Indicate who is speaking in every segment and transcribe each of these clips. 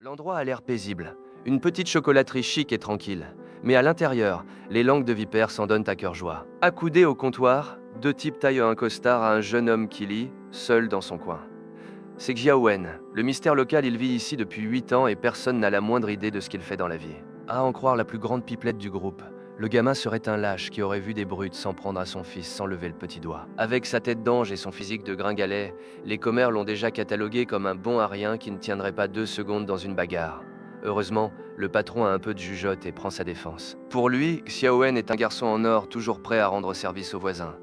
Speaker 1: L'endroit a l'air paisible. Une petite chocolaterie chic et tranquille. Mais à l'intérieur, les langues de vipère s'en donnent à cœur joie. Accoudés au comptoir, deux types taillent un costard à un jeune homme qui lit, seul dans son coin. C'est Xiaowen. Le mystère local, il vit ici depuis 8 ans et personne n'a la moindre idée de ce qu'il fait dans la vie. À en croire la plus grande pipelette du groupe, le gamin serait un lâche qui aurait vu des brutes s'en prendre à son fils sans lever le petit doigt. Avec sa tête d'ange et son physique de gringalet, les commères l'ont déjà catalogué comme un bon à rien qui ne tiendrait pas 2 secondes dans une bagarre. Heureusement, le patron a un peu de jugeote et prend sa défense. Pour lui, Xiaowen est un garçon en or toujours prêt à rendre service aux voisins.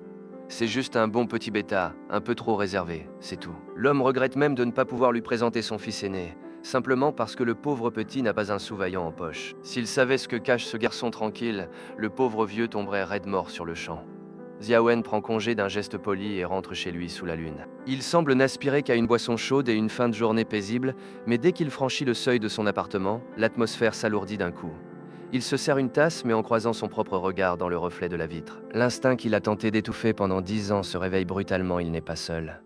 Speaker 1: C'est juste un bon petit bêta, un peu trop réservé, c'est tout. L'homme regrette même de ne pas pouvoir lui présenter son fils aîné, simplement parce que le pauvre petit n'a pas un sous-vaillant en poche. S'il savait ce que cache ce garçon tranquille, le pauvre vieux tomberait raide mort sur le champ. Xiaowen prend congé d'un geste poli et rentre chez lui sous la lune. Il semble n'aspirer qu'à une boisson chaude et une fin de journée paisible, mais dès qu'il franchit le seuil de son appartement, l'atmosphère s'alourdit d'un coup. Il se sert une tasse, mais en croisant son propre regard dans le reflet de la vitre. L'instinct qu'il a tenté d'étouffer pendant 10 ans se réveille brutalement, il n'est pas seul.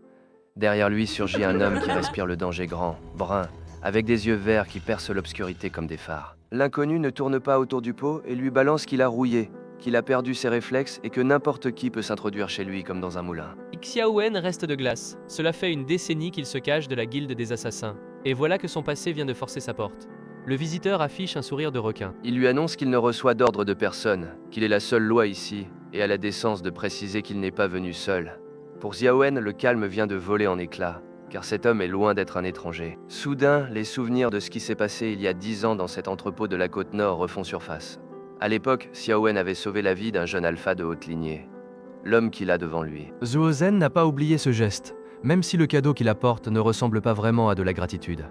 Speaker 1: Derrière lui surgit un homme qui respire le danger grand, brun, avec des yeux verts qui percent l'obscurité comme des phares. L'inconnu ne tourne pas autour du pot et lui balance qu'il a rouillé, qu'il a perdu ses réflexes et que n'importe qui peut s'introduire chez lui comme dans un moulin.
Speaker 2: Xiaowen reste de glace. Cela fait une décennie qu'il se cache de la guilde des assassins. Et voilà que son passé vient de forcer sa porte. Le visiteur affiche un sourire de requin.
Speaker 1: Il lui annonce qu'il ne reçoit d'ordre de personne, qu'il est la seule loi ici, et a la décence de préciser qu'il n'est pas venu seul. Pour Xiaowen, le calme vient de voler en éclats, car cet homme est loin d'être un étranger. Soudain, les souvenirs de ce qui s'est passé il y a 10 ans dans cet entrepôt de la côte nord refont surface. À l'époque, Xiaowen avait sauvé la vie d'un jeune alpha de haute lignée. L'homme qu'il a devant lui.
Speaker 3: Zuozen n'a pas oublié ce geste, même si le cadeau qu'il apporte ne ressemble pas vraiment à de la gratitude.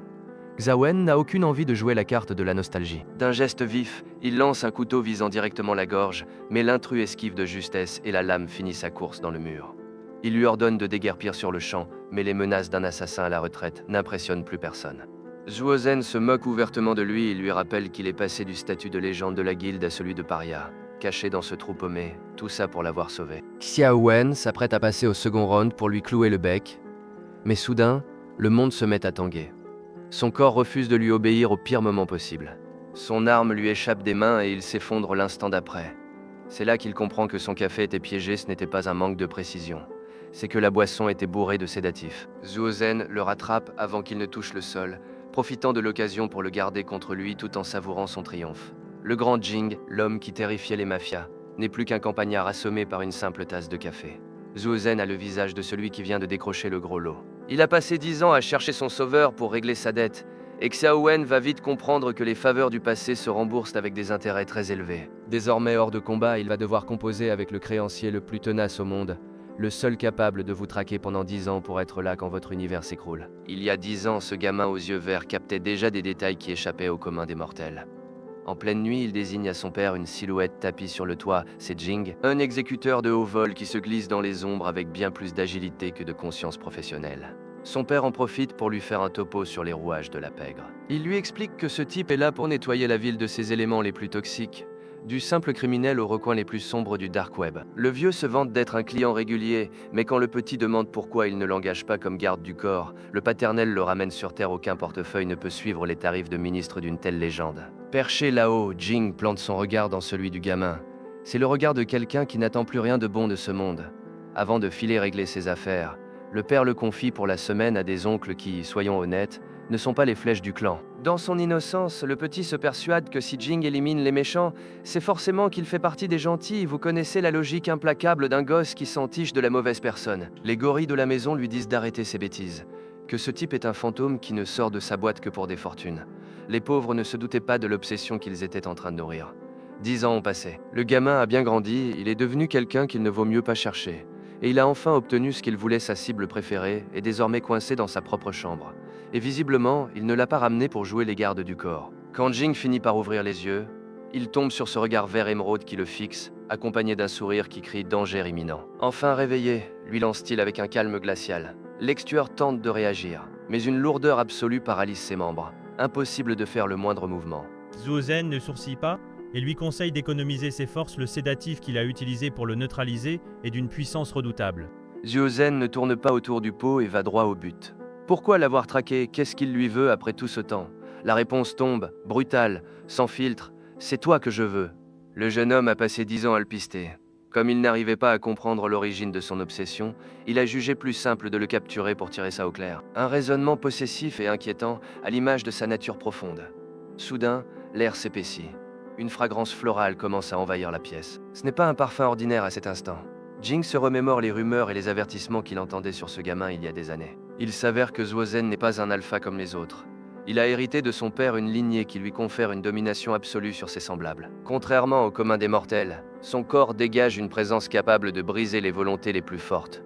Speaker 3: Xiaowen n'a aucune envie de jouer la carte de la nostalgie.
Speaker 1: D'un geste vif, il lance un couteau visant directement la gorge, mais l'intrus esquive de justesse et la lame finit sa course dans le mur. Il lui ordonne de déguerpir sur le champ, mais les menaces d'un assassin à la retraite n'impressionnent plus personne. Zuozen se moque ouvertement de lui et lui rappelle qu'il est passé du statut de légende de la guilde à celui de paria, caché dans ce trou paumé, tout ça pour l'avoir sauvé. Xiaowen s'apprête à passer au second round pour lui clouer le bec, mais soudain, le monde se met à tanguer. Son corps refuse de lui obéir au pire moment possible. Son arme lui échappe des mains et il s'effondre l'instant d'après. C'est là qu'il comprend que son café était piégé, ce n'était pas un manque de précision. C'est que la boisson était bourrée de sédatifs. Zuozen le rattrape avant qu'il ne touche le sol, profitant de l'occasion pour le garder contre lui tout en savourant son triomphe. Le grand Jing, l'homme qui terrifiait les mafias, n'est plus qu'un campagnard assommé par une simple tasse de café. Zuozen a le visage de celui qui vient de décrocher le gros lot. Il a passé 10 ans à chercher son sauveur pour régler sa dette, et Xiaowen va vite comprendre que les faveurs du passé se remboursent avec des intérêts très élevés. Désormais hors de combat, il va devoir composer avec le créancier le plus tenace au monde, le seul capable de vous traquer pendant 10 ans pour être là quand votre univers s'écroule. Il y a 10 ans, ce gamin aux yeux verts captait déjà des détails qui échappaient au commun des mortels. En pleine nuit, il désigne à son père une silhouette tapie sur le toit, c'est Jing, un exécuteur de haut vol qui se glisse dans les ombres avec bien plus d'agilité que de conscience professionnelle. Son père en profite pour lui faire un topo sur les rouages de la pègre. Il lui explique que ce type est là pour nettoyer la ville de ses éléments les plus toxiques, du simple criminel aux recoins les plus sombres du dark web. Le vieux se vante d'être un client régulier, mais quand le petit demande pourquoi il ne l'engage pas comme garde du corps, le paternel le ramène sur terre. Aucun portefeuille ne peut suivre les tarifs de ministre d'une telle légende. Perché là-haut, Jing plante son regard dans celui du gamin. C'est le regard de quelqu'un qui n'attend plus rien de bon de ce monde. Avant de filer régler ses affaires, le père le confie pour la semaine à des oncles qui, soyons honnêtes, ne sont pas les flèches du clan. Dans son innocence, le petit se persuade que si Jing élimine les méchants, c'est forcément qu'il fait partie des gentils. Vous connaissez la logique implacable d'un gosse qui s'entiche de la mauvaise personne. Les gorilles de la maison lui disent d'arrêter ses bêtises, que ce type est un fantôme qui ne sort de sa boîte que pour des fortunes. Les pauvres ne se doutaient pas de l'obsession qu'ils étaient en train de nourrir. 10 ans ont passé. Le gamin a bien grandi, il est devenu quelqu'un qu'il ne vaut mieux pas chercher. Et il a enfin obtenu ce qu'il voulait, sa cible préférée, est désormais coincé dans sa propre chambre. Et visiblement, il ne l'a pas ramené pour jouer les gardes du corps. Quand Jing finit par ouvrir les yeux, il tombe sur ce regard vert émeraude qui le fixe, accompagné d'un sourire qui crie danger imminent. Enfin réveillé, lui lance-t-il avec un calme glacial. L'extueur tente de réagir, mais une lourdeur absolue paralyse ses membres. Impossible de faire le moindre mouvement.
Speaker 4: Zuozen ne sourcille pas et lui conseille d'économiser ses forces. Le sédatif qu'il a utilisé pour le neutraliser est d'une puissance redoutable.
Speaker 1: Zuozen ne tourne pas autour du pot et va droit au but. Pourquoi l'avoir traqué? Qu'est-ce qu'il lui veut après tout ce temps? La réponse tombe, brutale, sans filtre. C'est toi que je veux. Le jeune homme a passé 10 ans à le pister. Comme il n'arrivait pas à comprendre l'origine de son obsession, il a jugé plus simple de le capturer pour tirer ça au clair. Un raisonnement possessif et inquiétant à l'image de sa nature profonde. Soudain, l'air s'épaissit. Une fragrance florale commence à envahir la pièce. Ce n'est pas un parfum ordinaire à cet instant. Jing se remémore les rumeurs et les avertissements qu'il entendait sur ce gamin il y a des années. Il s'avère que Zuo Zhen n'est pas un alpha comme les autres. Il a hérité de son père une lignée qui lui confère une domination absolue sur ses semblables. Contrairement au commun des mortels, son corps dégage une présence capable de briser les volontés les plus fortes.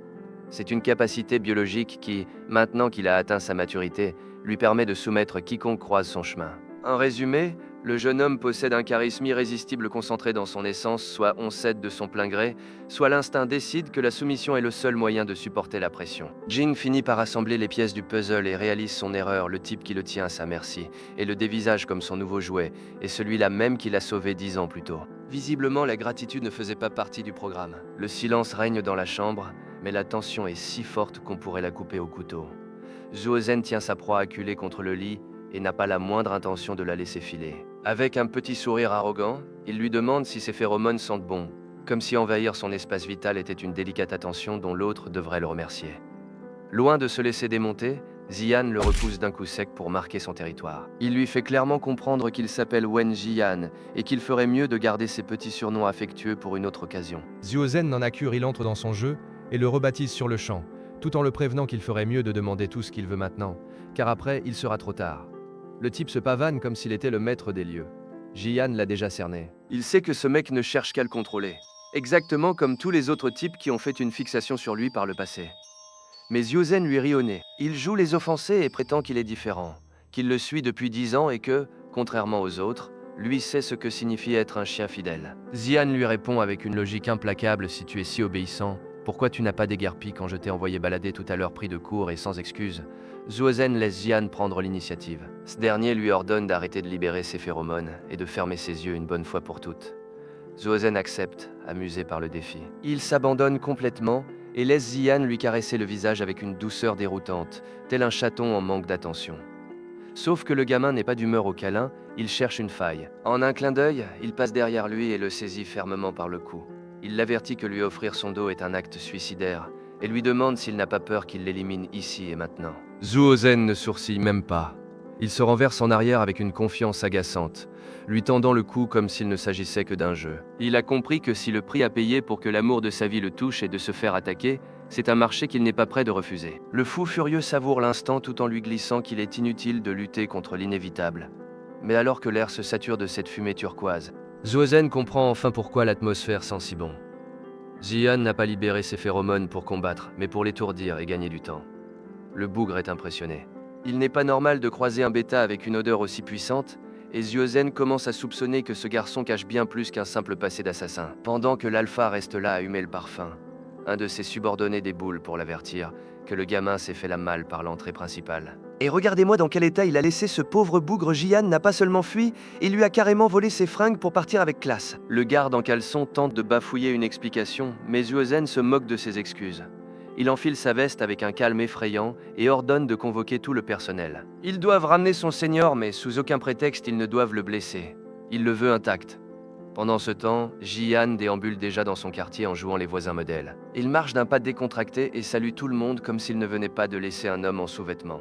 Speaker 1: C'est une capacité biologique qui, maintenant qu'il a atteint sa maturité, lui permet de soumettre quiconque croise son chemin. En résumé, le jeune homme possède un charisme irrésistible concentré dans son essence, soit on cède de son plein gré, soit l'instinct décide que la soumission est le seul moyen de supporter la pression. Jing finit par assembler les pièces du puzzle et réalise son erreur, le type qui le tient à sa merci, et le dévisage comme son nouveau jouet, et celui-là même qui l'a sauvé 10 ans plus tôt. Visiblement, la gratitude ne faisait pas partie du programme. Le silence règne dans la chambre, mais la tension est si forte qu'on pourrait la couper au couteau. Zuo Zhen tient sa proie acculée contre le lit, et n'a pas la moindre intention de la laisser filer. Avec un petit sourire arrogant, il lui demande si ses phéromones sentent bon, comme si envahir son espace vital était une délicate attention dont l'autre devrait le remercier. Loin de se laisser démonter, Ziyan le repousse d'un coup sec pour marquer son territoire. Il lui fait clairement comprendre qu'il s'appelle Wen Jiyan et qu'il ferait mieux de garder ses petits surnoms affectueux pour une autre occasion.
Speaker 3: Zuo Zhen n'en a cure, il entre dans son jeu et le rebaptise sur le champ, tout en le prévenant qu'il ferait mieux de demander tout ce qu'il veut maintenant, car après, il sera trop tard. Le type se pavane comme s'il était le maître des lieux. Jiyan l'a déjà cerné.
Speaker 1: Il sait que ce mec ne cherche qu'à le contrôler. Exactement comme tous les autres types qui ont fait une fixation sur lui par le passé. Mais Zuo Zhen lui rit au nez. Il joue les offensés et prétend qu'il est différent, qu'il le suit depuis 10 ans et que, contrairement aux autres, lui sait ce que signifie être un chien fidèle.
Speaker 3: Ziyan lui répond avec une logique implacable: si tu es si obéissant, pourquoi tu n'as pas déguerpi quand je t'ai envoyé balader tout à l'heure pris de court et sans excuse?
Speaker 1: Zuo Zhen laisse Ziyan prendre l'initiative. Ce dernier lui ordonne d'arrêter de libérer ses phéromones et de fermer ses yeux une bonne fois pour toutes. Zuo Zhen accepte, amusé par le défi. Il s'abandonne complètement et laisse Ziyan lui caresser le visage avec une douceur déroutante, tel un chaton en manque d'attention. Sauf que le gamin n'est pas d'humeur au câlin, il cherche une faille. En un clin d'œil, il passe derrière lui et le saisit fermement par le cou. Il l'avertit que lui offrir son dos est un acte suicidaire et lui demande s'il n'a pas peur qu'il l'élimine ici et maintenant.
Speaker 3: Zuo Zhen ne sourcille même pas. Il se renverse en arrière avec une confiance agaçante, lui tendant le cou comme s'il ne s'agissait que d'un jeu.
Speaker 1: Il a compris que si le prix à payer pour que l'amour de sa vie le touche est de se faire attaquer, c'est un marché qu'il n'est pas prêt de refuser. Le fou furieux savoure l'instant tout en lui glissant qu'il est inutile de lutter contre l'inévitable. Mais alors que l'air se sature de cette fumée turquoise,
Speaker 3: Zuo Zhen comprend enfin pourquoi l'atmosphère sent si bon.
Speaker 1: Ziyan n'a pas libéré ses phéromones pour combattre, mais pour l'étourdir et gagner du temps. Le bougre est impressionné. Il n'est pas normal de croiser un bêta avec une odeur aussi puissante, et Zuo Zhen commence à soupçonner que ce garçon cache bien plus qu'un simple passé d'assassin. Pendant que l'alpha reste là à humer le parfum, un de ses subordonnés déboule pour l'avertir que le gamin s'est fait la malle par l'entrée principale. Et regardez-moi dans quel état il a laissé ce pauvre bougre. Jiyan n'a pas seulement fui, il lui a carrément volé ses fringues pour partir avec classe. Le garde en caleçon tente de bafouiller une explication, mais Zuo Zhen se moque de ses excuses. Il enfile sa veste avec un calme effrayant et ordonne de convoquer tout le personnel. Ils doivent ramener son seigneur, mais sous aucun prétexte ils ne doivent le blesser. Il le veut intact. Pendant ce temps, Jiyan déambule déjà dans son quartier en jouant les voisins modèles. Il marche d'un pas décontracté et salue tout le monde comme s'il ne venait pas de laisser un homme en sous-vêtements.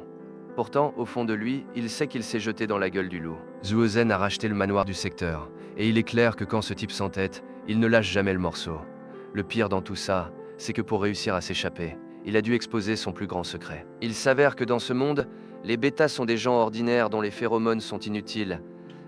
Speaker 1: Pourtant, au fond de lui, il sait qu'il s'est jeté dans la gueule du loup.
Speaker 3: Zuo Zhen a racheté le manoir du secteur, et il est clair que quand ce type s'entête, il ne lâche jamais le morceau. Le pire dans tout ça, c'est que pour réussir à s'échapper, il a dû exposer son plus grand secret. Il s'avère que dans ce monde, les bêtas sont des gens ordinaires dont les phéromones sont inutiles,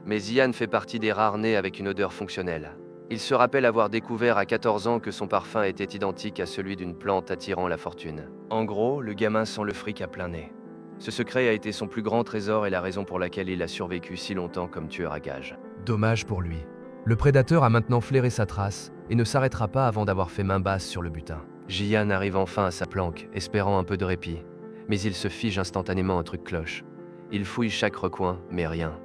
Speaker 3: mais Ziyan fait partie des rares nés avec une odeur fonctionnelle. Il se rappelle avoir découvert à 14 ans que son parfum était identique à celui d'une plante attirant la fortune. En gros, le gamin sent le fric à plein nez. Ce secret a été son plus grand trésor et la raison pour laquelle il a survécu si longtemps comme tueur à gages. Dommage pour lui. Le prédateur a maintenant flairé sa trace et ne s'arrêtera pas avant d'avoir fait main basse sur le butin.
Speaker 1: Jiyan arrive enfin à sa planque, espérant un peu de répit. Mais il se fige instantanément, un truc cloche. Il fouille chaque recoin, mais rien.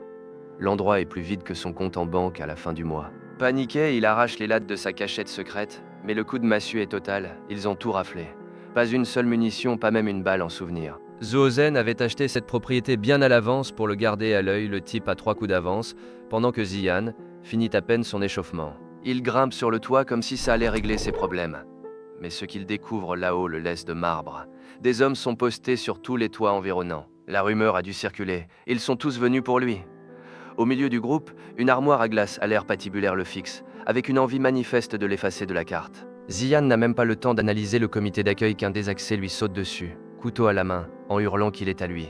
Speaker 1: L'endroit est plus vide que son compte en banque à la fin du mois. Paniqué, il arrache les lattes de sa cachette secrète, mais le coup de massue est total, ils ont tout raflé. Pas une seule munition, pas même une balle en souvenir.
Speaker 3: Zuozen avait acheté cette propriété bien à l'avance pour le garder à l'œil, le type à 3 coups d'avance, pendant que Ziyan finit à peine son échauffement. Il grimpe sur le toit comme si ça allait régler ses problèmes. Mais ce qu'il découvre là-haut le laisse de marbre. Des hommes sont postés sur tous les toits environnants. La rumeur a dû circuler. Ils sont tous venus pour lui. Au milieu du groupe, une armoire à glace à l'air patibulaire le fixe, avec une envie manifeste de l'effacer de la carte. Ziyan n'a même pas le temps d'analyser le comité d'accueil qu'un désaxé lui saute dessus, couteau à la main, en hurlant qu'il est à lui.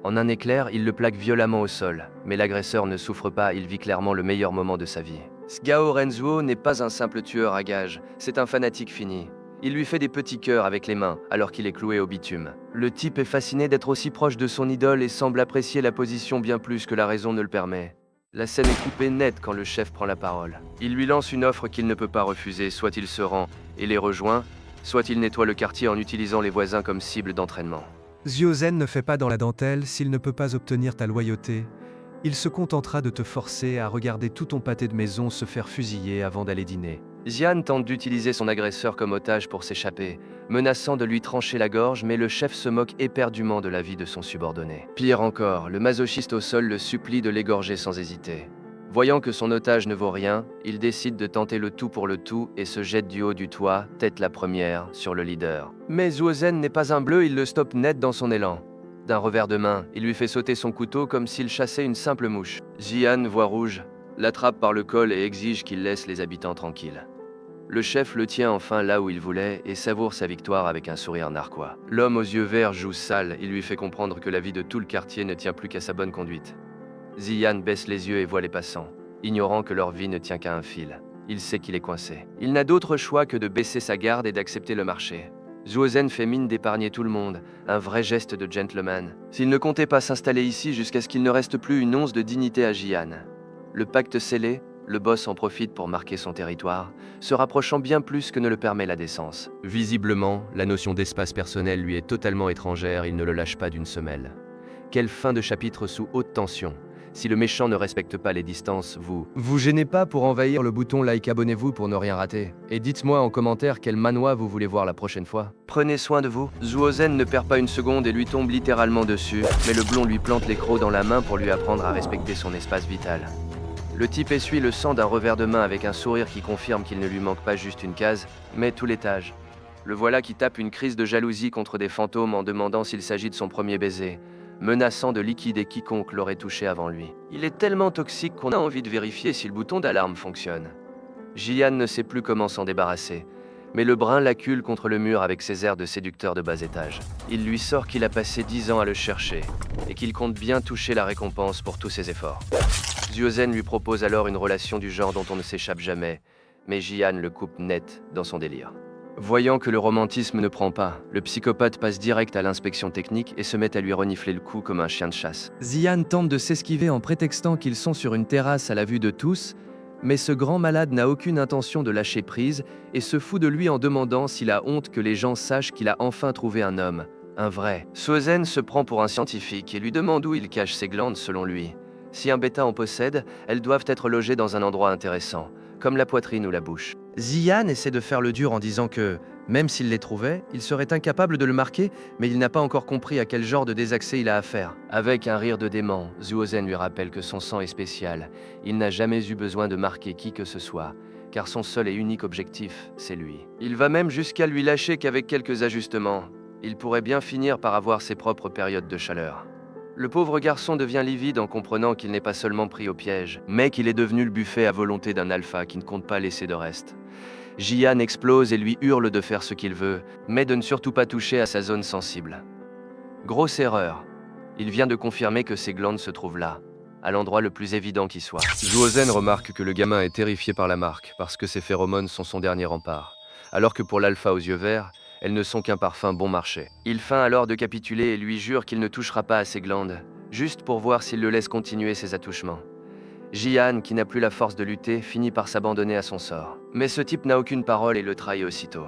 Speaker 3: En un éclair, il le plaque violemment au sol, mais l'agresseur ne souffre pas, il vit clairement le meilleur moment de sa vie. Sgao Renzuo n'est pas un simple tueur à gages, c'est un fanatique fini. Il lui fait des petits cœurs avec les mains, alors qu'il est cloué au bitume. Le type est fasciné d'être aussi proche de son idole et semble apprécier la position bien plus que la raison ne le permet. La scène est coupée nette quand le chef prend la parole. Il lui lance une offre qu'il ne peut pas refuser, soit il se rend et les rejoint, soit il nettoie le quartier en utilisant les voisins comme cible d'entraînement.
Speaker 5: Zuozen ne fait pas dans la dentelle s'il ne peut pas obtenir ta loyauté. Il se contentera de te forcer à regarder tout ton pâté de maison se faire fusiller avant d'aller dîner.
Speaker 3: Ziyan tente d'utiliser son agresseur comme otage pour s'échapper, menaçant de lui trancher la gorge, mais le chef se moque éperdument de la vie de son subordonné. Pire encore, le masochiste au sol le supplie de l'égorger sans hésiter. Voyant que son otage ne vaut rien, il décide de tenter le tout pour le tout et se jette du haut du toit, tête la première, sur le leader. Mais Zuozen n'est pas un bleu, il le stoppe net dans son élan. D'un revers de main, il lui fait sauter son couteau comme s'il chassait une simple mouche. Ziyan voit rouge, l'attrape par le col et exige qu'il laisse les habitants tranquilles. Le chef le tient enfin là où il voulait et savoure sa victoire avec un sourire narquois. L'homme aux yeux verts joue sale, il lui fait comprendre que la vie de tout le quartier ne tient plus qu'à sa bonne conduite. Ziyan baisse les yeux et voit les passants, ignorant que leur vie ne tient qu'à un fil. Il sait qu'il est coincé. Il n'a d'autre choix que de baisser sa garde et d'accepter le marché. Zuozen fait mine d'épargner tout le monde, un vrai geste de gentleman. S'il ne comptait pas s'installer ici jusqu'à ce qu'il ne reste plus une once de dignité à Jian. Le pacte scellé, le boss en profite pour marquer son territoire, se rapprochant bien plus que ne le permet la décence. Visiblement, la notion d'espace personnel lui est totalement étrangère, il ne le lâche pas d'une semelle. Quelle fin de chapitre sous haute tension. Si le méchant ne respecte pas les distances, vous gênez pas pour envahir le bouton like, abonnez-vous pour ne rien rater. Et dites-moi en commentaire quel manoir vous voulez voir la prochaine fois. Prenez soin de vous. Zuozen ne perd pas une seconde et lui tombe littéralement dessus, mais le blond lui plante les crocs dans la main pour lui apprendre à respecter son espace vital. Le type essuie le sang d'un revers de main avec un sourire qui confirme qu'il ne lui manque pas juste une case, mais tout l'étage. Le voilà qui tape une crise de jalousie contre des fantômes en demandant s'il s'agit de son premier baiser, menaçant de liquider quiconque l'aurait touché avant lui. Il est tellement toxique qu'on a envie de vérifier si le bouton d'alarme fonctionne. Jian ne sait plus comment s'en débarrasser, mais le brun l'accule contre le mur avec ses airs de séducteur de bas étage. Il lui sort qu'il a passé 10 ans à le chercher, et qu'il compte bien toucher la récompense pour tous ses efforts. Zuozen lui propose alors une relation du genre dont on ne s'échappe jamais, mais Jian le coupe net dans son délire. Voyant que le romantisme ne prend pas, le psychopathe passe direct à l'inspection technique et se met à lui renifler le cou comme un chien de chasse. Ziyan tente de s'esquiver en prétextant qu'ils sont sur une terrasse à la vue de tous, mais ce grand malade n'a aucune intention de lâcher prise et se fout de lui en demandant s'il a honte que les gens sachent qu'il a enfin trouvé un homme, un vrai. Zuozen se prend pour un scientifique et lui demande où il cache ses glandes selon lui. Si un bêta en possède, elles doivent être logées dans un endroit intéressant, comme la poitrine ou la bouche. Ziyan essaie de faire le dur en disant que, même s'il les trouvait, il serait incapable de le marquer, mais il n'a pas encore compris à quel genre de désaxé il a affaire. Avec un rire de dément, Zuozen lui rappelle que son sang est spécial. Il n'a jamais eu besoin de marquer qui que ce soit, car son seul et unique objectif, c'est lui. Il va même jusqu'à lui lâcher qu'avec quelques ajustements, il pourrait bien finir par avoir ses propres périodes de chaleur. Le pauvre garçon devient livide en comprenant qu'il n'est pas seulement pris au piège, mais qu'il est devenu le buffet à volonté d'un alpha qui ne compte pas laisser de reste. Jian explose et lui hurle de faire ce qu'il veut, mais de ne surtout pas toucher à sa zone sensible. Grosse erreur. Il vient de confirmer que ses glandes se trouvent là, à l'endroit le plus évident qui soit. Zuozen remarque que le gamin est terrifié par la marque, parce que ses phéromones sont son dernier rempart, alors que pour l'alpha aux yeux verts, elles ne sont qu'un parfum bon marché. Il feint alors de capituler et lui jure qu'il ne touchera pas à ses glandes, juste pour voir s'il le laisse continuer ses attouchements. Jian, qui n'a plus la force de lutter, finit par s'abandonner à son sort. Mais ce type n'a aucune parole et le trahit aussitôt.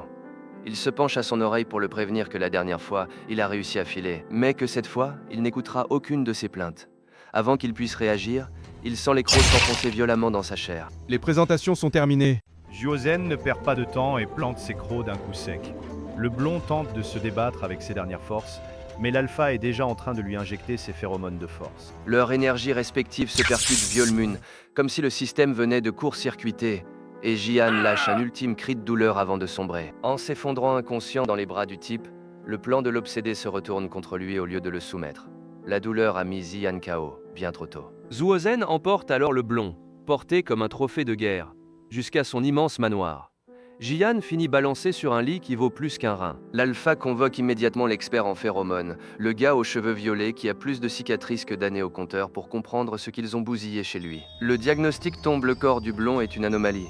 Speaker 3: Il se penche à son oreille pour le prévenir que la dernière fois, il a réussi à filer, mais que cette fois, il n'écoutera aucune de ses plaintes. Avant qu'il puisse réagir, il sent les crocs s'enfoncer violemment dans sa chair.
Speaker 6: Les présentations sont terminées.
Speaker 4: Zuozen ne perd pas de temps et plante ses crocs d'un coup sec. Le blond tente de se débattre avec ses dernières forces, mais l'alpha est déjà en train de lui injecter ses phéromones de force.
Speaker 1: Leur énergie respective se percute violmune, comme si le système venait de court-circuiter, et Jian lâche un ultime cri de douleur avant de sombrer. En s'effondrant inconscient dans les bras du type, le plan de l'obsédé se retourne contre lui au lieu de le soumettre. La douleur a mis Jian KO, bien trop tôt. Zuozen emporte alors le blond, porté comme un trophée de guerre, jusqu'à son immense manoir. Jian finit balancé sur un lit qui vaut plus qu'un rein. L'alpha convoque immédiatement l'expert en phéromones, le gars aux cheveux violets qui a plus de cicatrices que d'années au compteur pour comprendre ce qu'ils ont bousillé chez lui. Le diagnostic tombe, le corps du blond est une anomalie.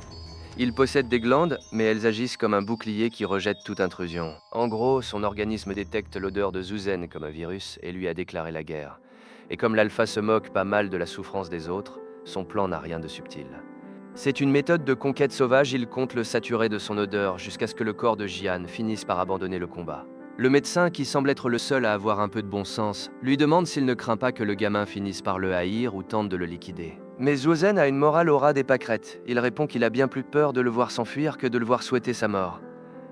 Speaker 1: Il possède des glandes, mais elles agissent comme un bouclier qui rejette toute intrusion. En gros, son organisme détecte l'odeur de Zuzen comme un virus et lui a déclaré la guerre. Et comme l'alpha se moque pas mal de la souffrance des autres, son plan n'a rien de subtil. C'est une méthode de conquête sauvage, il compte le saturer de son odeur jusqu'à ce que le corps de Jian finisse par abandonner le combat. Le médecin, qui semble être le seul à avoir un peu de bon sens, lui demande s'il ne craint pas que le gamin finisse par le haïr ou tente de le liquider. Mais Zuozen a une morale au ras des pâquerettes. Il répond qu'il a bien plus peur de le voir s'enfuir que de le voir souhaiter sa mort.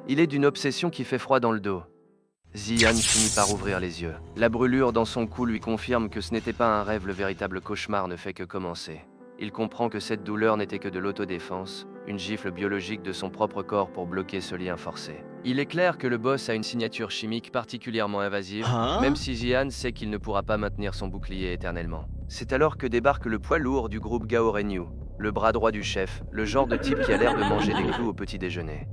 Speaker 1: Il est d'une obsession qui fait froid dans le dos. Jian finit par ouvrir les yeux. La brûlure dans son cou lui confirme que ce n'était pas un rêve, le véritable cauchemar ne fait que commencer. Il comprend que cette douleur n'était que de l'autodéfense, une gifle biologique de son propre corps pour bloquer ce lien forcé. Il est clair que le boss a une signature chimique particulièrement invasive, même si Jian sait qu'il ne pourra pas maintenir son bouclier éternellement. C'est alors que débarque le poids lourd du groupe Gao Renyu, le bras droit du chef, le genre de type qui a l'air de manger des clous au petit déjeuner.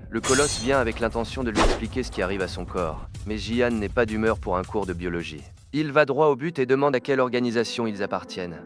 Speaker 1: Le colosse vient avec l'intention de lui expliquer ce qui arrive à son corps, mais Jian n'est pas d'humeur pour un cours de biologie. Il va droit au but et demande à quelle organisation ils appartiennent.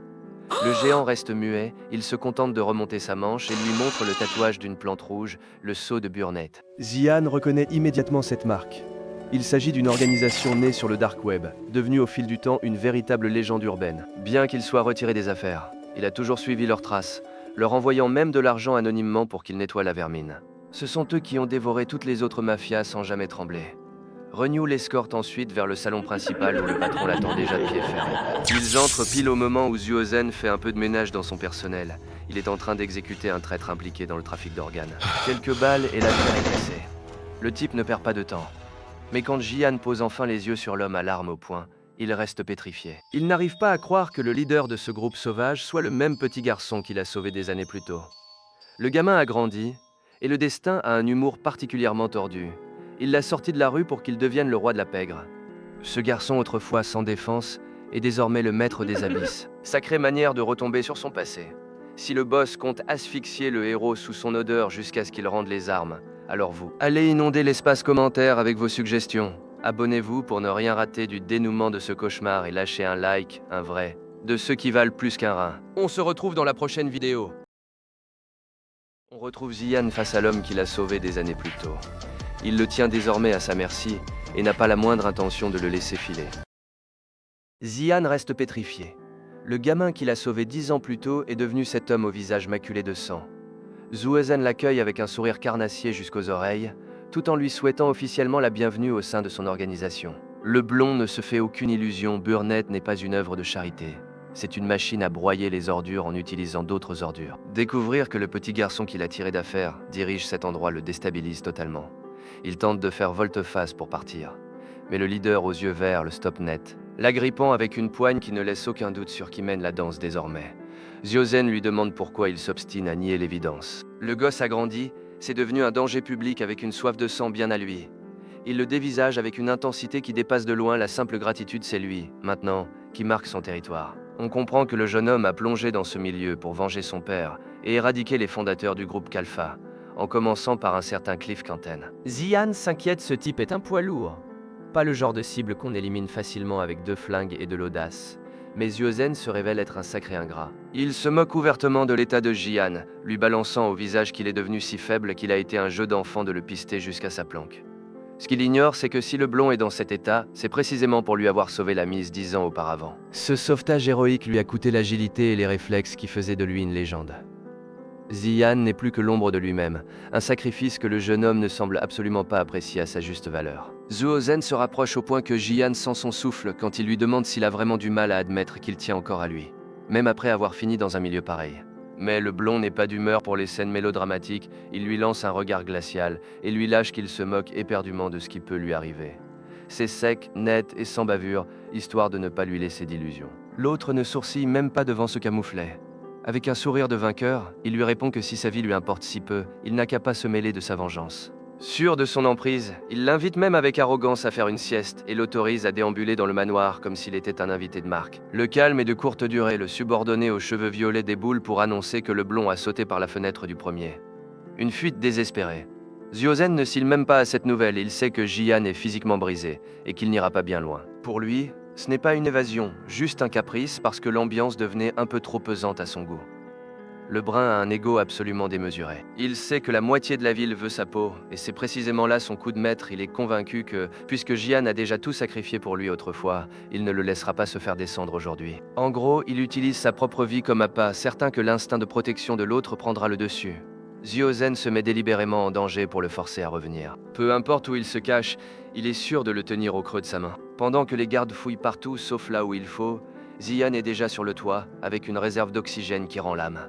Speaker 1: Le géant reste muet, il se contente de remonter sa manche et lui montre le tatouage d'une plante rouge, le sceau de Burnett.
Speaker 3: Jian reconnaît immédiatement cette marque. Il s'agit d'une organisation née sur le dark web, devenue au fil du temps une véritable légende urbaine. Bien qu'il soit retiré des affaires, il a toujours suivi leurs traces, leur envoyant même de l'argent anonymement pour qu'ils nettoient la vermine. Ce sont eux qui ont dévoré toutes les autres mafias sans jamais trembler. Renyu l'escorte ensuite vers le salon principal où le patron l'attend déjà de pied ferme. Ils entrent pile au moment où Zuozen fait un peu de ménage dans son personnel. Il est en train d'exécuter un traître impliqué dans le trafic d'organes. Quelques balles et l'affaire est cassée. Le type ne perd pas de temps. Mais quand Jian pose enfin les yeux sur l'homme à l'arme au poing, il reste pétrifié. Il n'arrive pas à croire que le leader de ce groupe sauvage soit le même petit garçon qu'il a sauvé des années plus tôt. Le gamin a grandi, et le destin a un humour particulièrement tordu. Il l'a sorti de la rue pour qu'il devienne le roi de la pègre. Ce garçon, autrefois sans défense, est désormais le maître des abysses. Sacrée manière de retomber sur son passé. Si le boss compte asphyxier le héros sous son odeur jusqu'à ce qu'il rende les armes, alors vous, allez inonder l'espace commentaire avec vos suggestions. Abonnez-vous pour ne rien rater du dénouement de ce cauchemar et lâchez un like, un vrai, de ceux qui valent plus qu'un rein. On se retrouve dans la prochaine vidéo. On retrouve Jian face à l'homme qui l'a sauvé des années plus tôt. Il le tient désormais à sa merci et n'a pas la moindre intention de le laisser filer. Jian reste pétrifié. Le gamin qu'il a sauvé 10 ans plus tôt est devenu cet homme au visage maculé de sang. Zuozen l'accueille avec un sourire carnassier jusqu'aux oreilles, tout en lui souhaitant officiellement la bienvenue au sein de son organisation. Le blond ne se fait aucune illusion, Burnett n'est pas une œuvre de charité. C'est une machine à broyer les ordures en utilisant d'autres ordures. Découvrir que le petit garçon qu'il a tiré d'affaire dirige cet endroit le déstabilise totalement. Il tente de faire volte-face pour partir. Mais le leader aux yeux verts le stoppe net, l'agrippant avec une poigne qui ne laisse aucun doute sur qui mène la danse désormais. Zuozen lui demande pourquoi il s'obstine à nier l'évidence. Le gosse a grandi, c'est devenu un danger public avec une soif de sang bien à lui. Il le dévisage avec une intensité qui dépasse de loin la simple gratitude, c'est lui, maintenant, qui marque son territoire. On comprend que le jeune homme a plongé dans ce milieu pour venger son père et éradiquer les fondateurs du groupe Kalpha, en commençant par un certain Cliff Canten. Jian s'inquiète, ce type est un poids lourd. Pas le genre de cible qu'on élimine facilement avec 2 flingues et de l'audace. Mais Zuozen se révèle être un sacré ingrat. Il se moque ouvertement de l'état de Jian, lui balançant au visage qu'il est devenu si faible qu'il a été un jeu d'enfant de le pister jusqu'à sa planque. Ce qu'il ignore, c'est que si le blond est dans cet état, c'est précisément pour lui avoir sauvé la mise 10 ans auparavant. Ce sauvetage héroïque lui a coûté l'agilité et les réflexes qui faisaient de lui une légende. Jian n'est plus que l'ombre de lui-même, un sacrifice que le jeune homme ne semble absolument pas apprécier à sa juste valeur. Zuozen se rapproche au point que Jian sent son souffle quand il lui demande s'il a vraiment du mal à admettre qu'il tient encore à lui, même après avoir fini dans un milieu pareil. Mais le blond n'est pas d'humeur pour les scènes mélodramatiques, il lui lance un regard glacial et lui lâche qu'il se moque éperdument de ce qui peut lui arriver.
Speaker 1: C'est sec, net et sans bavure, histoire de ne pas lui laisser d'illusions. L'autre ne sourcille même pas devant ce camouflet. Avec un sourire de vainqueur, il lui répond que si sa vie lui importe si peu, il n'a qu'à pas se mêler de sa vengeance. Sûr de son emprise, il l'invite même avec arrogance à faire une sieste et l'autorise à déambuler dans le manoir comme s'il était un invité de marque. Le calme est de courte durée, le subordonné aux cheveux violets déboule pour annoncer que le blond a sauté par la fenêtre du premier. Une fuite désespérée. Zhuozen ne cille même pas à cette nouvelle, il sait que Jian est physiquement brisé et qu'il n'ira pas bien loin. Pour lui, ce n'est pas une évasion, juste un caprice parce que l'ambiance devenait un peu trop pesante à son goût. Le brun a un ego absolument démesuré. Il sait que la moitié de la ville veut sa peau, et c'est précisément là son coup de maître. Il est convaincu que, puisque Jian a déjà tout sacrifié pour lui autrefois, il ne le laissera pas se faire descendre aujourd'hui. En gros, il utilise sa propre vie comme appât, certain que l'instinct de protection de l'autre prendra le dessus. Zhuozen se met délibérément en danger pour le forcer à revenir. Peu importe où il se cache, il est sûr de le tenir au creux de sa main. Pendant que les gardes fouillent partout sauf là où il faut, Jian est déjà sur le toit, avec une réserve d'oxygène qui rend l'âme.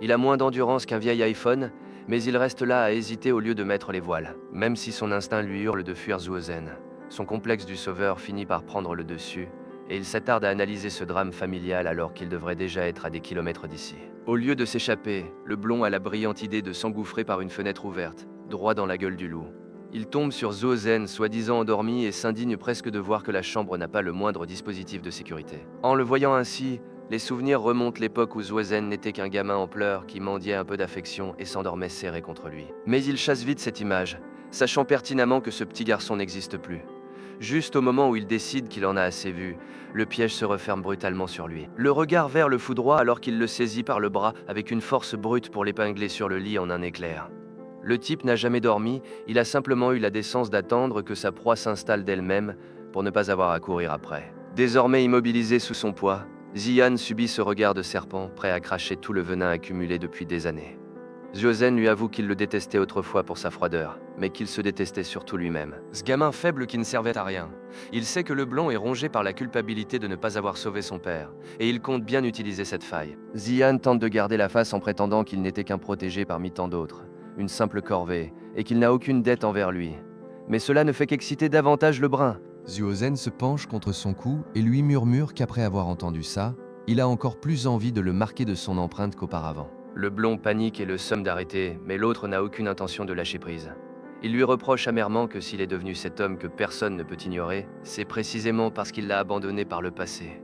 Speaker 1: Il a moins d'endurance qu'un vieil iPhone, mais il reste là à hésiter au lieu de mettre les voiles. Même si son instinct lui hurle de fuir Zhuozen, son complexe du sauveur finit par prendre le dessus, et il s'attarde à analyser ce drame familial alors qu'il devrait déjà être à des kilomètres d'ici. Au lieu de s'échapper, le blond a la brillante idée de s'engouffrer par une fenêtre ouverte, droit dans la gueule du loup. Il tombe sur Zhuozen, soi-disant endormi, et s'indigne presque de voir que la chambre n'a pas le moindre dispositif de sécurité. En le voyant ainsi, les souvenirs remontent l'époque où Zhuozen n'était qu'un gamin en pleurs qui mendiait un peu d'affection et s'endormait serré contre lui. Mais il chasse vite cette image, sachant pertinemment que ce petit garçon n'existe plus. Juste au moment où il décide qu'il en a assez vu, le piège se referme brutalement sur lui. Le regard vers le foudroie alors qu'il le saisit par le bras avec une force brute pour l'épingler sur le lit en un éclair. Le type n'a jamais dormi, il a simplement eu la décence d'attendre que sa proie s'installe d'elle-même pour ne pas avoir à courir après. Désormais immobilisé sous son poids, Jian subit ce regard de serpent, prêt à cracher tout le venin accumulé depuis des années. Zhuozen lui avoue qu'il le détestait autrefois pour sa froideur, mais qu'il se détestait surtout lui-même. Ce gamin faible qui ne servait à rien. Il sait que le blond est rongé par la culpabilité de ne pas avoir sauvé son père, et il compte bien utiliser cette faille. Jian tente de garder la face en prétendant qu'il n'était qu'un protégé parmi tant d'autres, une simple corvée, et qu'il n'a aucune dette envers lui. Mais cela ne fait qu'exciter davantage le brun.
Speaker 3: Zhuozen se penche contre son cou et lui murmure qu'après avoir entendu ça, il a encore plus envie de le marquer de son empreinte qu'auparavant.
Speaker 1: Le blond panique et le somme d'arrêter, mais l'autre n'a aucune intention de lâcher prise. Il lui reproche amèrement que s'il est devenu cet homme que personne ne peut ignorer, c'est précisément parce qu'il l'a abandonné par le passé.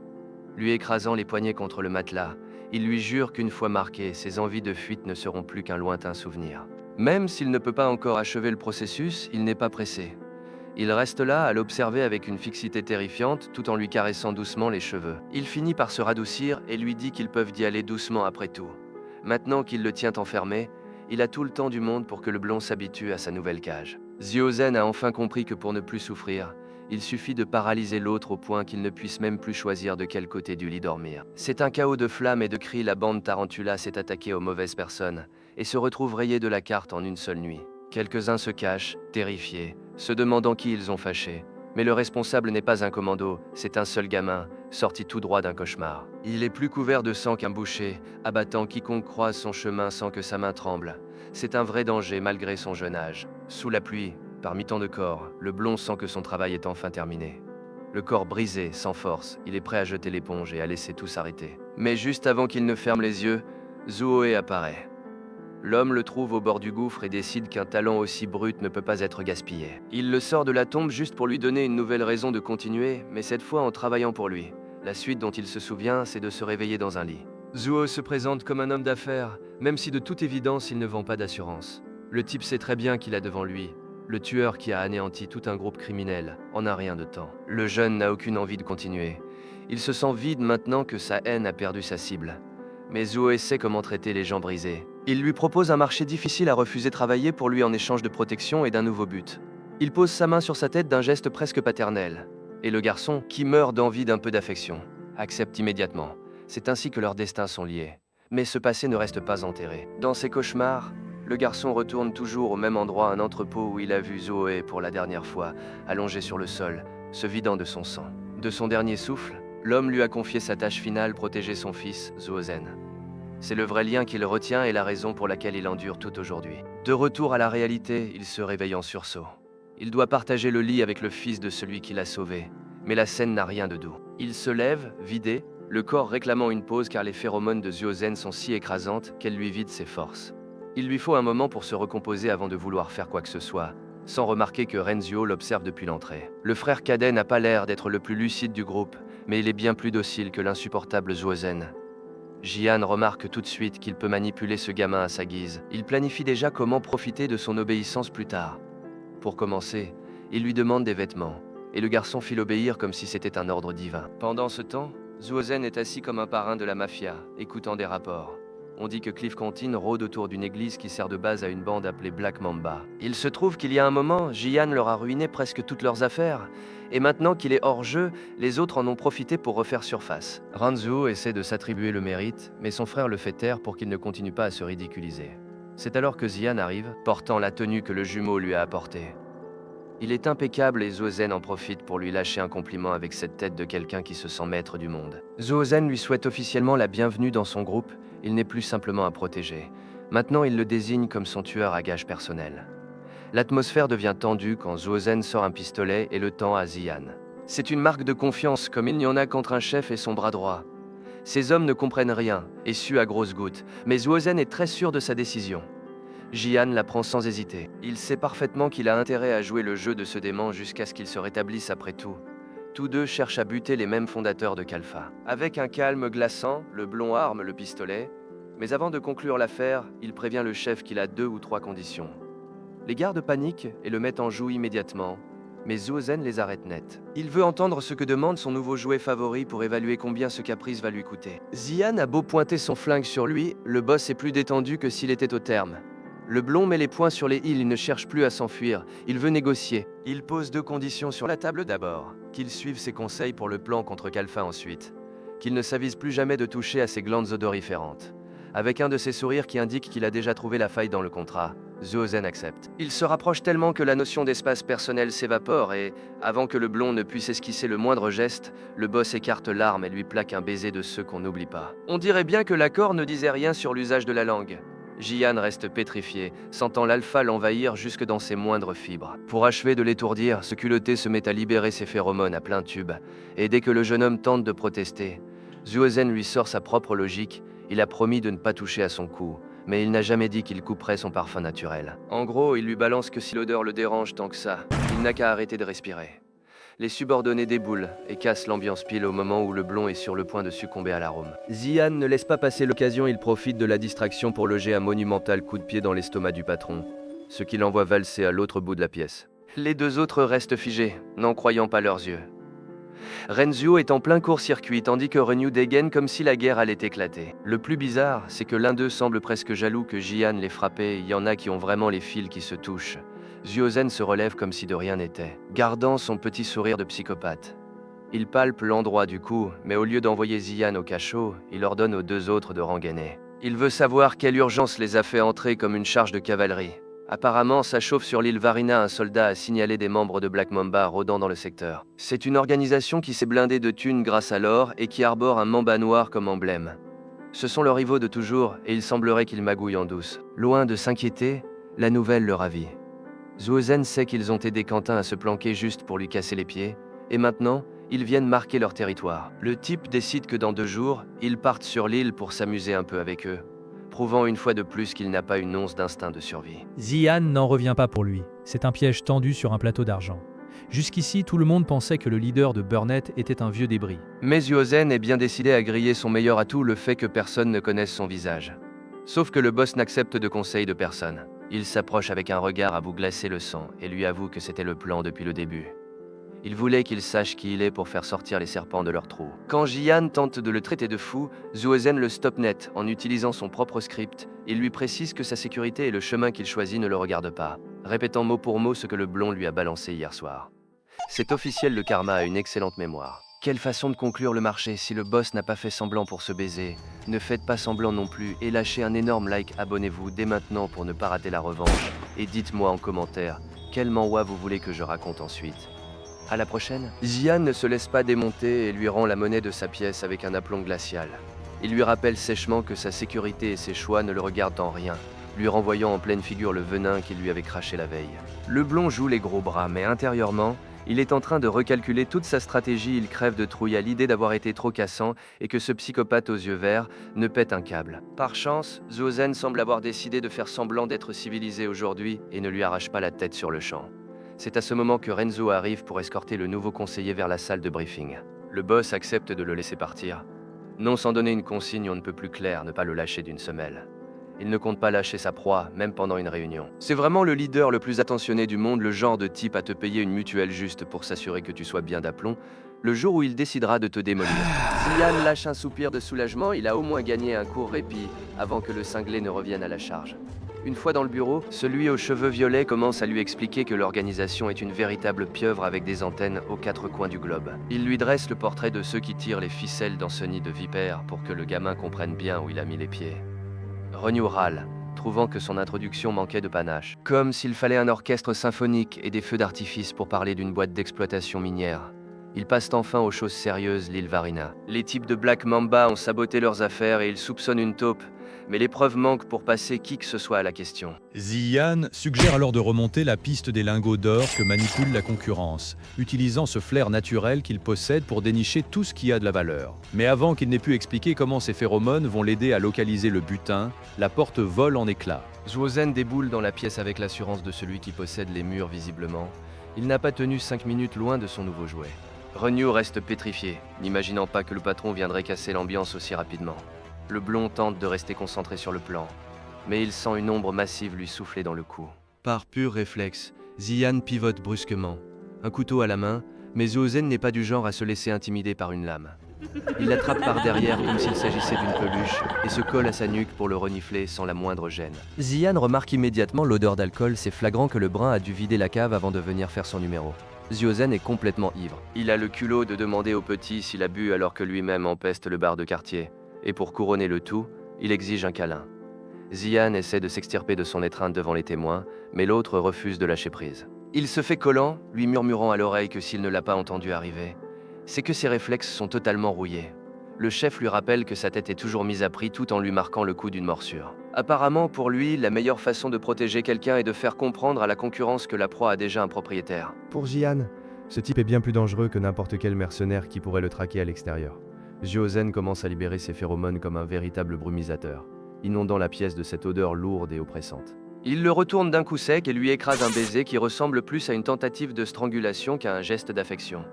Speaker 1: Lui écrasant les poignets contre le matelas, il lui jure qu'une fois marqué, ses envies de fuite ne seront plus qu'un lointain souvenir. Même s'il ne peut pas encore achever le processus, il n'est pas pressé. Il reste là à l'observer avec une fixité terrifiante tout en lui caressant doucement les cheveux. Il finit par se radoucir et lui dit qu'ils peuvent y aller doucement après tout. Maintenant qu'il le tient enfermé, il a tout le temps du monde pour que le blond s'habitue à sa nouvelle cage. Zhuozen a enfin compris que pour ne plus souffrir, il suffit de paralyser l'autre au point qu'il ne puisse même plus choisir de quel côté du lit dormir. C'est un chaos de flammes et de cris, la bande Tarantula s'est attaquée aux mauvaises personnes et se retrouve rayée de la carte en une seule nuit. Quelques-uns se cachent, terrifiés, se demandant qui ils ont fâché. Mais le responsable n'est pas un commando, c'est un seul gamin, sorti tout droit d'un cauchemar. Il est plus couvert de sang qu'un boucher, abattant quiconque croise son chemin sans que sa main tremble. C'est un vrai danger malgré son jeune âge. Sous la pluie, parmi tant de corps, le blond sent que son travail est enfin terminé. Le corps brisé, sans force, il est prêt à jeter l'éponge et à laisser tout s'arrêter. Mais juste avant qu'il ne ferme les yeux, Zhuohe apparaît. L'homme le trouve au bord du gouffre et décide qu'un talent aussi brut ne peut pas être gaspillé. Il le sort de la tombe juste pour lui donner une nouvelle raison de continuer, mais cette fois en travaillant pour lui. La suite dont il se souvient, c'est de se réveiller dans un lit. Zhuo se présente comme un homme d'affaires, même si de toute évidence il ne vend pas d'assurance. Le type sait très bien qu'il a devant lui le tueur qui a anéanti tout un groupe criminel en un rien de temps. Le jeune n'a aucune envie de continuer. Il se sent vide maintenant que sa haine a perdu sa cible. Mais Zhuo sait comment traiter les gens brisés. Il lui propose un marché difficile à refuser travailler pour lui en échange de protection et d'un nouveau but. Il pose sa main sur sa tête d'un geste presque paternel. Et le garçon, qui meurt d'envie d'un peu d'affection, accepte immédiatement. C'est ainsi que leurs destins sont liés. Mais ce passé ne reste pas enterré. Dans ses cauchemars, le garçon retourne toujours au même endroit, un entrepôt où il a vu Zhuo pour la dernière fois, allongé sur le sol, se vidant de son sang. De son dernier souffle, l'homme lui a confié sa tâche finale, protéger son fils, Zhuozen. C'est le vrai lien qui le retient et la raison pour laquelle il endure tout aujourd'hui. De retour à la réalité, il se réveille en sursaut. Il doit partager le lit avec le fils de celui qui l'a sauvé. Mais la scène n'a rien de doux. Il se lève, vidé, le corps réclamant une pause car les phéromones de Zuozen sont si écrasantes qu'elles lui vident ses forces. Il lui faut un moment pour se recomposer avant de vouloir faire quoi que ce soit, sans remarquer que Renzuo l'observe depuis l'entrée. Le frère cadet n'a pas l'air d'être le plus lucide du groupe, mais il est bien plus docile que l'insupportable Zuozen. Jian remarque tout de suite qu'il peut manipuler ce gamin à sa guise. Il planifie déjà comment profiter de son obéissance plus tard. Pour commencer, il lui demande des vêtements, et le garçon file obéir comme si c'était un ordre divin. Pendant ce temps, Zuozen est assis comme un parrain de la mafia, écoutant des rapports. On dit que Cliff Cantine rôde autour d'une église qui sert de base à une bande appelée Black Mamba. Il se trouve qu'il y a un moment, Jian leur a ruiné presque toutes leurs affaires, et maintenant qu'il est hors jeu, les autres en ont profité pour refaire surface. Renzuo essaie de s'attribuer le mérite, mais son frère le fait taire pour qu'il ne continue pas à se ridiculiser. C'est alors que Jian arrive, portant la tenue que le jumeau lui a apportée. Il est impeccable et Zuozen en profite pour lui lâcher un compliment avec cette tête de quelqu'un qui se sent maître du monde. Zuozen lui souhaite officiellement la bienvenue dans son groupe, il n'est plus simplement à protéger. Maintenant, il le désigne comme son tueur à gages personnel. L'atmosphère devient tendue quand Zuozen sort un pistolet et le tend à Jian. C'est une marque de confiance comme il n'y en a qu'entre un chef et son bras droit. Ces hommes ne comprennent rien et suent à grosses gouttes, mais Zuozen est très sûr de sa décision. Jian la prend sans hésiter. Il sait parfaitement qu'il a intérêt à jouer le jeu de ce dément jusqu'à ce qu'il se rétablisse après tout. Tous deux cherchent à buter les mêmes fondateurs de Kalfa. Avec un calme glaçant, le blond arme le pistolet, mais avant de conclure l'affaire, il prévient le chef qu'il a 2 ou 3 conditions. Les gardes paniquent et le mettent en joue immédiatement, mais Zuozen les arrête net. Il veut entendre ce que demande son nouveau jouet favori pour évaluer combien ce caprice va lui coûter. Jian a beau pointer son flingue sur lui, le boss est plus détendu que s'il était au terme. Le blond met les poings sur les îles, il ne cherche plus à s'enfuir, il veut négocier. Il pose 2 conditions sur la table d'abord. Qu'il suive ses conseils pour le plan contre Kalfa ensuite. Qu'il ne s'avise plus jamais de toucher à ses glandes odoriférantes. Avec un de ses sourires qui indique qu'il a déjà trouvé la faille dans le contrat, Zuozen accepte. Il se rapproche tellement que la notion d'espace personnel s'évapore et, avant que le blond ne puisse esquisser le moindre geste, le boss écarte l'arme et lui plaque un baiser de ceux qu'on n'oublie pas. On dirait bien que l'accord ne disait rien sur l'usage de la langue. Jian reste pétrifié, sentant l'alpha l'envahir jusque dans ses moindres fibres. Pour achever de l'étourdir, ce culotté se met à libérer ses phéromones à plein tube, et dès que le jeune homme tente de protester, Zuozen lui sort sa propre logique, il a promis de ne pas toucher à son cou, mais il n'a jamais dit qu'il couperait son parfum naturel. En gros, il lui balance que si l'odeur le dérange tant que ça, il n'a qu'à arrêter de respirer. Les subordonnés déboulent et cassent l'ambiance pile au moment où le blond est sur le point de succomber à l'arôme. Jian ne laisse pas passer l'occasion, il profite de la distraction pour loger un monumental coup de pied dans l'estomac du patron, ce qui l'envoie valser à l'autre bout de la pièce. Les 2 autres restent figés, n'en croyant pas leurs yeux. Renzuo est en plein court-circuit tandis que Renew dégaine comme si la guerre allait éclater. Le plus bizarre, c'est que l'un d'eux semble presque jaloux que Jian l'ait frappé, il y en a qui ont vraiment les fils qui se touchent. Zuozen se relève comme si de rien n'était, gardant son petit sourire de psychopathe. Il palpe l'endroit du coup, mais au lieu d'envoyer Jian au cachot, il ordonne aux 2 autres de rengainer. Il veut savoir quelle urgence les a fait entrer comme une charge de cavalerie. Apparemment, ça chauffe sur l'île Varina, un soldat a signalé des membres de Black Mamba rôdant dans le secteur. C'est une organisation qui s'est blindée de thunes grâce à l'or et qui arbore un mamba noir comme emblème. Ce sont leurs rivaux de toujours et il semblerait qu'ils magouillent en douce. Loin de s'inquiéter, la nouvelle le ravit. Zuozen sait qu'ils ont aidé Quentin à se planquer juste pour lui casser les pieds, et maintenant, ils viennent marquer leur territoire. Le type décide que dans 2 jours, ils partent sur l'île pour s'amuser un peu avec eux, prouvant une fois de plus qu'il n'a pas une once d'instinct de survie.
Speaker 7: Jian n'en revient pas pour lui. C'est un piège tendu sur un plateau d'argent. Jusqu'ici, tout le monde pensait que le leader de Burnett était un vieux débris.
Speaker 1: Mais Zuozen est bien décidé à griller son meilleur atout, le fait que personne ne connaisse son visage. Sauf que le boss n'accepte de conseils de personne. Il s'approche avec un regard à vous glacer le sang et lui avoue que c'était le plan depuis le début. Il voulait qu'il sache qui il est pour faire sortir les serpents de leur trou. Quand Jian tente de le traiter de fou, Zuozen le stoppe net en utilisant son propre script. Il lui précise que sa sécurité et le chemin qu'il choisit ne le regardent pas, répétant mot pour mot ce que le blond lui a balancé hier soir. Cet officiel de karma a une excellente mémoire. Quelle façon de conclure le marché si le boss n'a pas fait semblant pour se baiser. Ne faites pas semblant non plus et lâchez un énorme like, abonnez-vous dès maintenant pour ne pas rater la revanche. Et dites-moi en commentaire, quel manhwa vous voulez que je raconte ensuite. À la prochaine. Jian ne se laisse pas démonter et lui rend la monnaie de sa pièce avec un aplomb glacial. Il lui rappelle sèchement que sa sécurité et ses choix ne le regardent en rien, lui renvoyant en pleine figure le venin qu'il lui avait craché la veille. Le blond joue les gros bras, mais intérieurement, il est en train de recalculer toute sa stratégie. Il crève de trouille à l'idée d'avoir été trop cassant et que ce psychopathe aux yeux verts ne pète un câble. Par chance, Zuozen semble avoir décidé de faire semblant d'être civilisé aujourd'hui et ne lui arrache pas la tête sur le champ. C'est à ce moment que Renzo arrive pour escorter le nouveau conseiller vers la salle de briefing. Le boss accepte de le laisser partir. Non sans donner une consigne on ne peut plus claire, ne pas le lâcher d'une semelle. Il ne compte pas lâcher sa proie, même pendant une réunion. C'est vraiment le leader le plus attentionné du monde, le genre de type à te payer une mutuelle juste pour s'assurer que tu sois bien d'aplomb, le jour où il décidera de te démolir. Si Yann lâche un soupir de soulagement, il a au moins gagné un court répit avant que le cinglé ne revienne à la charge. Une fois dans le bureau, celui aux cheveux violets commence à lui expliquer que l'organisation est une véritable pieuvre avec des antennes aux quatre coins du globe. Il lui dresse le portrait de ceux qui tirent les ficelles dans ce nid de vipères pour que le gamin comprenne bien où il a mis les pieds. Renyu râle, trouvant que son introduction manquait de panache. Comme s'il fallait un orchestre symphonique et des feux d'artifice pour parler d'une boîte d'exploitation minière. Ils passent enfin aux choses sérieuses, l'île Varina. Les types de Black Mamba ont saboté leurs affaires et ils soupçonnent une taupe, mais les preuves manquent pour passer qui que ce soit à la question.
Speaker 8: Ziyan suggère alors de remonter la piste des lingots d'or que manipule la concurrence, utilisant ce flair naturel qu'il possède pour dénicher tout ce qui a de la valeur. Mais avant qu'il n'ait pu expliquer comment ces phéromones vont l'aider à localiser le butin, la porte vole en éclats.
Speaker 1: Zuozen déboule dans la pièce avec l'assurance de celui qui possède les murs visiblement. Il n'a pas tenu 5 minutes loin de son nouveau jouet. Renyu reste pétrifié, n'imaginant pas que le patron viendrait casser l'ambiance aussi rapidement. Le blond tente de rester concentré sur le plan, mais il sent une ombre massive lui souffler dans le cou. Par pur réflexe, Ziyan pivote brusquement, un couteau à la main, mais Zuozen n'est pas du genre à se laisser intimider par une lame. Il l'attrape par derrière comme s'il s'agissait d'une peluche et se colle à sa nuque pour le renifler sans la moindre gêne. Ziyan remarque immédiatement l'odeur d'alcool, c'est flagrant que le brun a dû vider la cave avant de venir faire son numéro. Zuozen est complètement ivre. Il a le culot de demander au petit s'il a bu alors que lui-même empeste le bar de quartier. Et pour couronner le tout, il exige un câlin. Ziyan essaie de s'extirper de son étreinte devant les témoins, mais l'autre refuse de lâcher prise. Il se fait collant, lui murmurant à l'oreille que s'il ne l'a pas entendu arriver, c'est que ses réflexes sont totalement rouillés. Le chef lui rappelle que sa tête est toujours mise à prix tout en lui marquant le coup d'une morsure. Apparemment, pour lui, la meilleure façon de protéger quelqu'un est de faire comprendre à la concurrence que la proie a déjà un propriétaire.
Speaker 6: Pour Jian, ce type est bien plus dangereux que n'importe quel mercenaire qui pourrait le traquer à l'extérieur. Zuozen commence à libérer ses phéromones comme un véritable brumisateur, inondant la pièce de cette odeur lourde et oppressante.
Speaker 1: Il le retourne d'un coup sec et lui écrase un baiser qui ressemble plus à une tentative de strangulation qu'à un geste d'affection.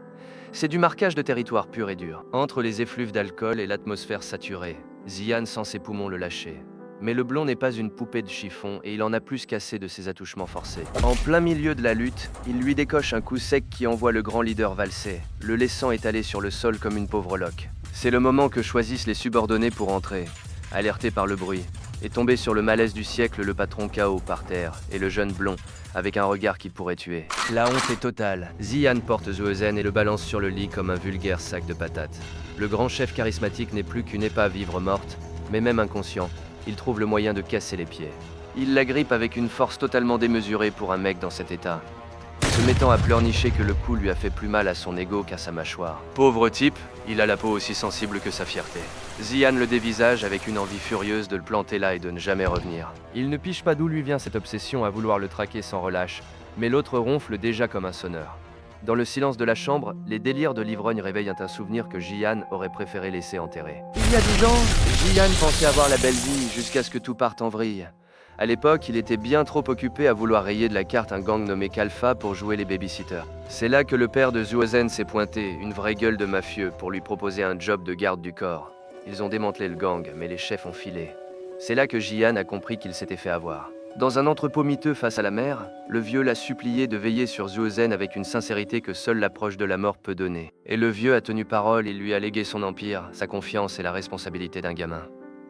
Speaker 1: C'est du marquage de territoire pur et dur. Entre les effluves d'alcool et l'atmosphère saturée, Ziyan sent ses poumons le lâcher. Mais le blond n'est pas une poupée de chiffon et il en a plus qu'assez de ses attouchements forcés. En plein milieu de la lutte, il lui décoche un coup sec qui envoie le grand leader valser, le laissant étaler sur le sol comme une pauvre loque. C'est le moment que choisissent les subordonnés pour entrer, alertés par le bruit, et tomber sur le malaise du siècle, le patron KO par terre et le jeune blond, avec un regard qui pourrait tuer. La honte est totale. Ziyan porte Zuozen et le balance sur le lit comme un vulgaire sac de patates. Le grand chef charismatique n'est plus qu'une épave ivre morte, mais même inconscient, il trouve le moyen de casser les pieds. Il l'agrippe avec une force totalement démesurée pour un mec dans cet état, se mettant à pleurnicher que le coup lui a fait plus mal à son ego qu'à sa mâchoire. Pauvre type, il a la peau aussi sensible que sa fierté. Ziyan le dévisage avec une envie furieuse de le planter là et de ne jamais revenir. Il ne piche pas d'où lui vient cette obsession à vouloir le traquer sans relâche, mais l'autre ronfle déjà comme un sonneur. Dans le silence de la chambre, les délires de l'ivrogne réveillent un souvenir que Jian aurait préféré laisser enterrer. Il y a 10 ans, Jian pensait avoir la belle vie jusqu'à ce que tout parte en vrille. À l'époque, il était bien trop occupé à vouloir rayer de la carte un gang nommé Kalfa pour jouer les babysitters. C'est là que le père de Zuozen s'est pointé, une vraie gueule de mafieux, pour lui proposer un job de garde du corps. Ils ont démantelé le gang, mais les chefs ont filé. C'est là que Jian a compris qu'il s'était fait avoir. Dans un entrepôt miteux face à la mer, le vieux l'a supplié de veiller sur Zuozen avec une sincérité que seule l'approche de la mort peut donner. Et le vieux a tenu parole, il lui a légué son empire, sa confiance et la responsabilité d'un gamin.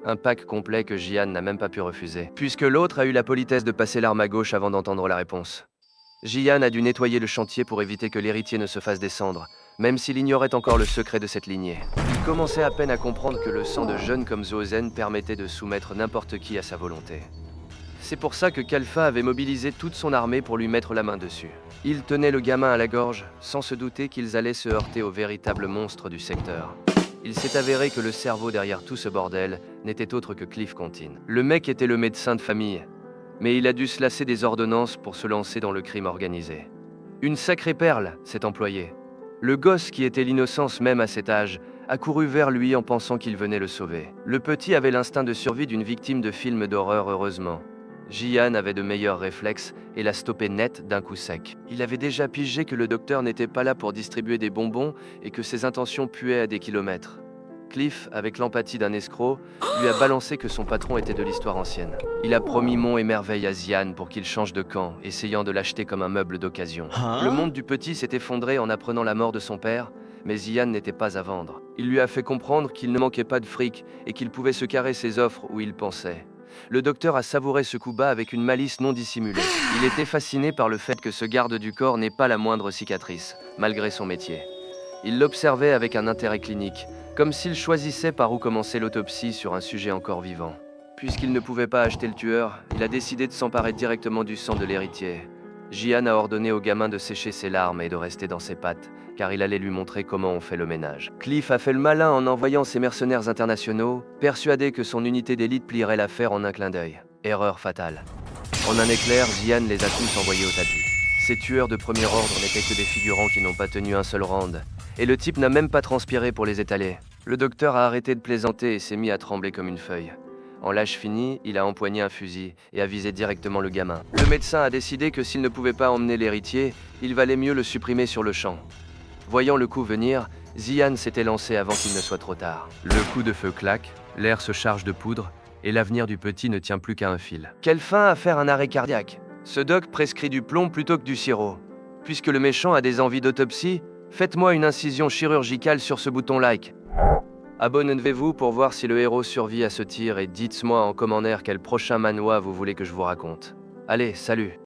Speaker 1: Un pack complet que Jian n'a même pas pu refuser, puisque l'autre a eu la politesse de passer l'arme à gauche avant d'entendre la réponse. Jian a dû nettoyer le chantier pour éviter que l'héritier ne se fasse descendre, même s'il ignorait encore le secret de cette lignée. Il commençait à peine à comprendre que le sang de jeunes comme Zuozen permettait de soumettre n'importe qui à sa volonté. C'est pour ça que Kalfa avait mobilisé toute son armée pour lui mettre la main dessus. Il tenait le gamin à la gorge, sans se douter qu'ils allaient se heurter au véritable monstre du secteur. Il s'est avéré que le cerveau derrière tout ce bordel n'était autre que Cliff Contine. Le mec était le médecin de famille, Mais il a dû se lasser des ordonnances pour se lancer dans le crime organisé. Une sacrée perle, cet employé. Le gosse qui était l'innocence même à cet âge, a couru vers lui en pensant qu'il venait le sauver. Le petit avait l'instinct de survie d'une victime de film d'horreur heureusement. Jian avait de meilleurs réflexes et l'a stoppé net d'un coup sec. Il avait déjà pigé que le docteur n'était pas là pour distribuer des bonbons et que ses intentions puaient à des kilomètres. Cliff, avec l'empathie d'un escroc, lui a balancé que son patron était de l'histoire ancienne. Il a promis monts et merveilles à Xian pour qu'il change de camp, essayant de l'acheter comme un meuble d'occasion. Le monde du petit s'est effondré en apprenant la mort de son père, mais Xian n'était pas à vendre. Il lui a fait comprendre qu'il ne manquait pas de fric et qu'il pouvait se carrer ses offres où il pensait. Le docteur a savouré ce coup bas avec une malice non dissimulée. Il était fasciné par le fait que ce garde du corps n'ait pas la moindre cicatrice, malgré son métier. Il l'observait avec un intérêt clinique, comme s'il choisissait par où commencer l'autopsie sur un sujet encore vivant. Puisqu'il ne pouvait pas acheter le tueur, il a décidé de s'emparer directement du sang de l'héritier. Jian a ordonné au gamin de sécher ses larmes et de rester dans ses pattes, car il allait lui montrer comment on fait le ménage. Cliff a fait le malin en envoyant ses mercenaires internationaux, persuadé que son unité d'élite plierait l'affaire en un clin d'œil. Erreur fatale. En un éclair, Jian les a tous envoyés au tapis. Ces tueurs de premier ordre n'étaient que des figurants qui n'ont pas tenu un seul round. Et le type n'a même pas transpiré pour les étaler. Le docteur a arrêté de plaisanter et s'est mis à trembler comme une feuille. En l'âge fini, il a empoigné un fusil et a visé directement le gamin. Le médecin a décidé que s'il ne pouvait pas emmener l'héritier, il valait mieux le supprimer sur le champ. Voyant le coup venir, Xian s'était lancé avant qu'il ne soit trop tard. Le coup de feu claque, l'air se charge de poudre, et l'avenir du petit ne tient plus qu'à un fil. Quelle fin à faire un arrêt cardiaque? Ce doc prescrit du plomb plutôt que du sirop. Puisque le méchant a des envies d'autopsie, faites-moi une incision chirurgicale sur ce bouton like. Abonnez-vous pour voir si le héros survit à ce tir et dites-moi en commentaire quel prochain manhwa vous voulez que je vous raconte. Allez, salut!